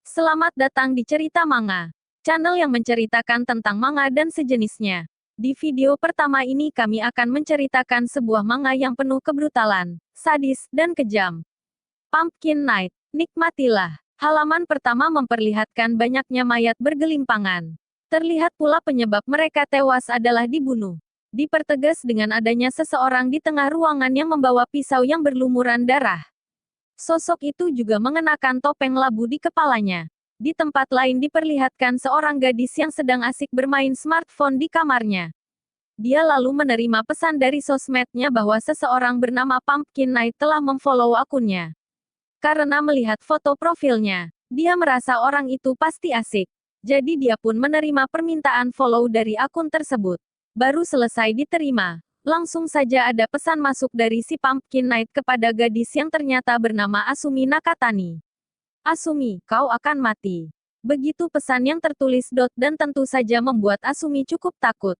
Selamat datang di Cerita Manga, channel yang menceritakan tentang manga dan sejenisnya. Di video pertama ini kami akan menceritakan sebuah manga yang penuh kebrutalan, sadis, dan kejam. Pumpkin Night, nikmatilah. Halaman pertama memperlihatkan banyaknya mayat bergelimpangan. Terlihat pula penyebab mereka tewas adalah dibunuh. Dipertegas dengan adanya seseorang di tengah ruangan yang membawa pisau yang berlumuran darah. Sosok itu juga mengenakan topeng labu di kepalanya. Di tempat lain diperlihatkan seorang gadis yang sedang asik bermain smartphone di kamarnya. Dia lalu menerima pesan dari sosmednya bahwa seseorang bernama Pumpkin Night telah memfollow akunnya. Karena melihat foto profilnya, dia merasa orang itu pasti asik. Jadi dia pun menerima permintaan follow dari akun tersebut. Baru selesai diterima, langsung saja ada pesan masuk dari si Pumpkin Night kepada gadis yang ternyata bernama Asumi Nakatani. Asumi, kau akan mati. Begitu pesan yang tertulis dan tentu saja membuat Asumi cukup takut.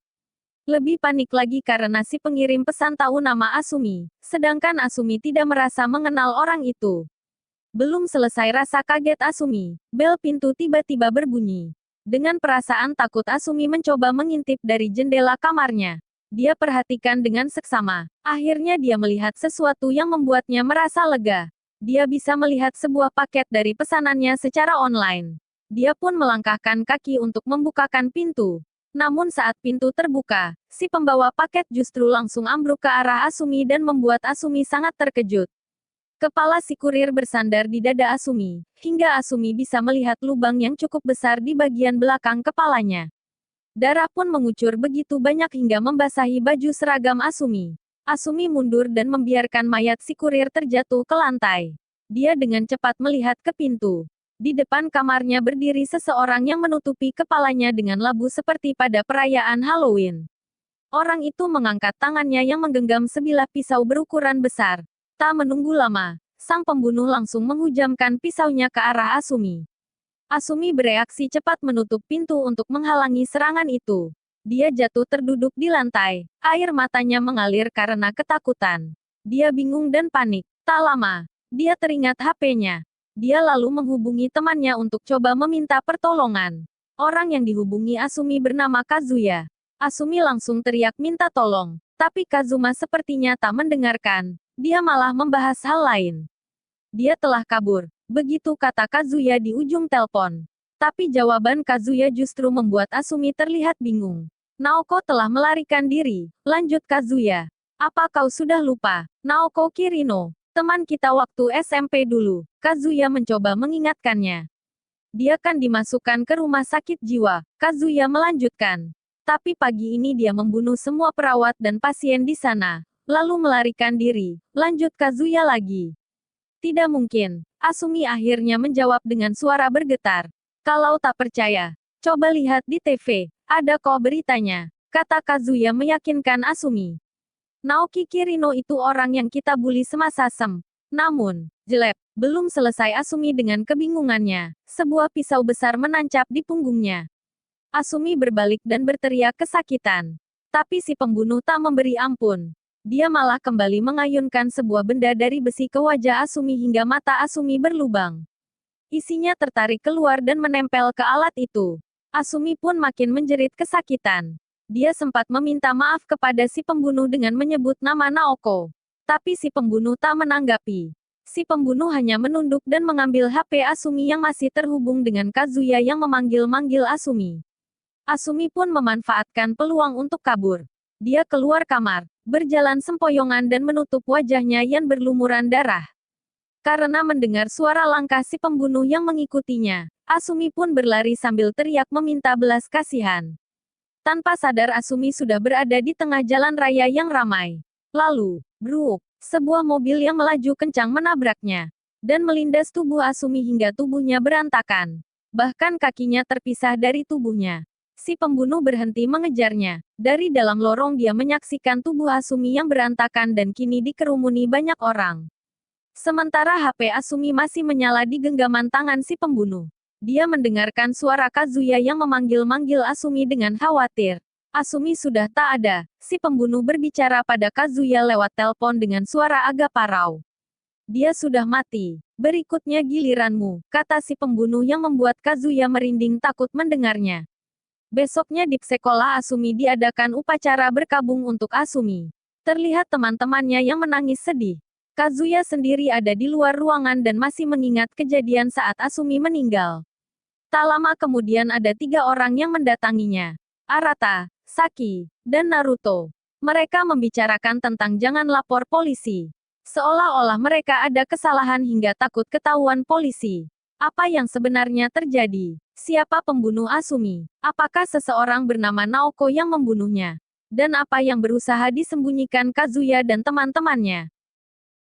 Lebih panik lagi karena si pengirim pesan tahu nama Asumi, sedangkan Asumi tidak merasa mengenal orang itu. Belum selesai rasa kaget Asumi, bel pintu tiba-tiba berbunyi. Dengan perasaan takut Asumi mencoba mengintip dari jendela kamarnya. Dia perhatikan dengan seksama. Akhirnya dia melihat sesuatu yang membuatnya merasa lega. Dia bisa melihat sebuah paket dari pesanannya secara online. Dia pun melangkahkan kaki untuk membukakan pintu. Namun saat pintu terbuka, si pembawa paket justru langsung ambruk ke arah Asumi dan membuat Asumi sangat terkejut. Kepala si kurir bersandar di dada Asumi, hingga Asumi bisa melihat lubang yang cukup besar di bagian belakang kepalanya. Darah pun mengucur begitu banyak hingga membasahi baju seragam Asumi. Asumi mundur dan membiarkan mayat si kurir terjatuh ke lantai. Dia dengan cepat melihat ke pintu. Di depan kamarnya berdiri seseorang yang menutupi kepalanya dengan labu seperti pada perayaan Halloween. Orang itu mengangkat tangannya yang menggenggam sebilah pisau berukuran besar. Tak menunggu lama, sang pembunuh langsung menghujamkan pisaunya ke arah Asumi. Asumi bereaksi cepat menutup pintu untuk menghalangi serangan itu. Dia jatuh terduduk di lantai, air matanya mengalir karena ketakutan. Dia bingung dan panik. Tak lama, dia teringat HP-nya. Dia lalu menghubungi temannya untuk coba meminta pertolongan. Orang yang dihubungi Asumi bernama Kazuya. Asumi langsung teriak minta tolong, tapi Kazuma sepertinya tak mendengarkan. Dia malah membahas hal lain. Dia telah kabur. Begitu kata Kazuya di ujung telepon. Tapi jawaban Kazuya justru membuat Asumi terlihat bingung. Naoko telah melarikan diri, lanjut Kazuya. Apa kau sudah lupa? Naoko Kirino, teman kita waktu SMP dulu. Kazuya mencoba mengingatkannya. Dia kan dimasukkan ke rumah sakit jiwa, Kazuya melanjutkan. Tapi pagi ini dia membunuh semua perawat dan pasien di sana, lalu melarikan diri, lanjut Kazuya lagi. Tidak mungkin. Asumi akhirnya menjawab dengan suara bergetar. Kalau tak percaya, coba lihat di TV. Ada kok beritanya. Kata Kazuya meyakinkan Asumi. Naoki Kirino itu orang yang kita bully semasa SEM. Namun, jelek. Belum selesai Asumi dengan kebingungannya. Sebuah pisau besar menancap di punggungnya. Asumi berbalik dan berteriak kesakitan. Tapi si pembunuh tak memberi ampun. Dia malah kembali mengayunkan sebuah benda dari besi ke wajah Asumi hingga mata Asumi berlubang. Isinya tertarik keluar dan menempel ke alat itu. Asumi pun makin menjerit kesakitan. Dia sempat meminta maaf kepada si pembunuh dengan menyebut nama Naoko. Tapi si pembunuh tak menanggapi. Si pembunuh hanya menunduk dan mengambil HP Asumi yang masih terhubung dengan Kazuya yang memanggil-manggil Asumi. Asumi pun memanfaatkan peluang untuk kabur. Dia keluar kamar, berjalan sempoyongan dan menutup wajahnya yang berlumuran darah. Karena mendengar suara langkah si pembunuh yang mengikutinya, Asumi pun berlari sambil teriak meminta belas kasihan. Tanpa sadar Asumi sudah berada di tengah jalan raya yang ramai. Lalu, bruk, sebuah mobil yang melaju kencang menabraknya. Dan melindas tubuh Asumi hingga tubuhnya berantakan. Bahkan kakinya terpisah dari tubuhnya. Si pembunuh berhenti mengejarnya. Dari dalam lorong dia menyaksikan tubuh Asumi yang berantakan dan kini dikerumuni banyak orang. Sementara HP Asumi masih menyala di genggaman tangan si pembunuh. Dia mendengarkan suara Kazuya yang memanggil-manggil Asumi dengan khawatir. Asumi sudah tak ada. Si pembunuh berbicara pada Kazuya lewat telepon dengan suara agak parau. Dia sudah mati. Berikutnya giliranmu, kata si pembunuh yang membuat Kazuya merinding takut mendengarnya. Besoknya di sekolah Asumi diadakan upacara berkabung untuk Asumi. Terlihat teman-temannya yang menangis sedih. Kazuya sendiri ada di luar ruangan dan masih mengingat kejadian saat Asumi meninggal. Tak lama kemudian ada 3 orang yang mendatanginya. Arata, Saki, dan Naruto. Mereka membicarakan tentang jangan lapor polisi. Seolah-olah mereka ada kesalahan hingga takut ketahuan polisi. Apa yang sebenarnya terjadi? Siapa pembunuh Asumi? Apakah seseorang bernama Naoko yang membunuhnya? Dan apa yang berusaha disembunyikan Kazuya dan teman-temannya?